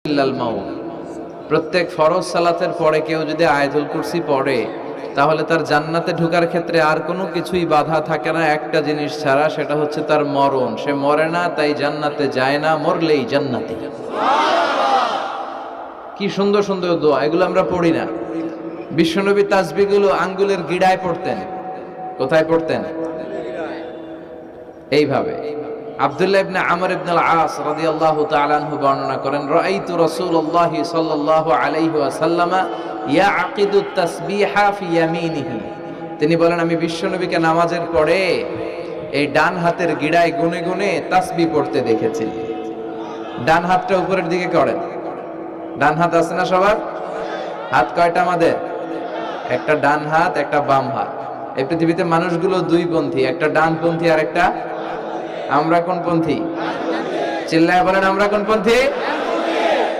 ইল্লাল মাউত। প্রত্যেক ফরজ সালাতের পরে কেউ যদি আয়াতুল কুরসি পড়ে তাহলে তার জান্নাতে ঢোকার ক্ষেত্রে আর কোনো কিছুই বাধা থাকে না, একটা জিনিস ছাড়া, সেটা হচ্ছে তার মরণ। সে মরে না, তাই জান্নাতে যায় না, মরলেই জান্নাতি। কি সুন্দর সুন্দর দোয়া, এগুলো আমরা পড়ি না। বিশ্বনবী তাসবিহগুলো আঙ্গুলের গিড়ায় পড়তেন। কোথায় পড়তেন? এইভাবে। আব্দুল্লাহ ইবনে আমর ইবনে আল-আস রাদিয়াল্লাহু তাআলা আনহু বর্ণনা করেন, রাআইতু রাসূলুল্লাহি সাল্লাল্লাহু আলাইহি ওয়াসাল্লাম ইয়াকিদুত তাসবিহা ফি ইয়ামিনিহি। তিনি বলেন, আমি বিশ্বনবীকে নামাজের পরে এই ডান হাতের গিড়ায় গুনে গুনে তাসবিহ পড়তে দেখেছি। ডান হাতটা উপরের দিকে করেন। ডান হাত আছে না সবার? হাত কয়টা আমাদের? একটা ডান হাত, একটা বাম হাত। এই পৃথিবীতে মানুষগুলো দুই পন্থী, একটা ডানপন্থী আর একটা, আমরা কোন পন্থী? চিল্লায় বলেন, আমরা কোন পন্থী?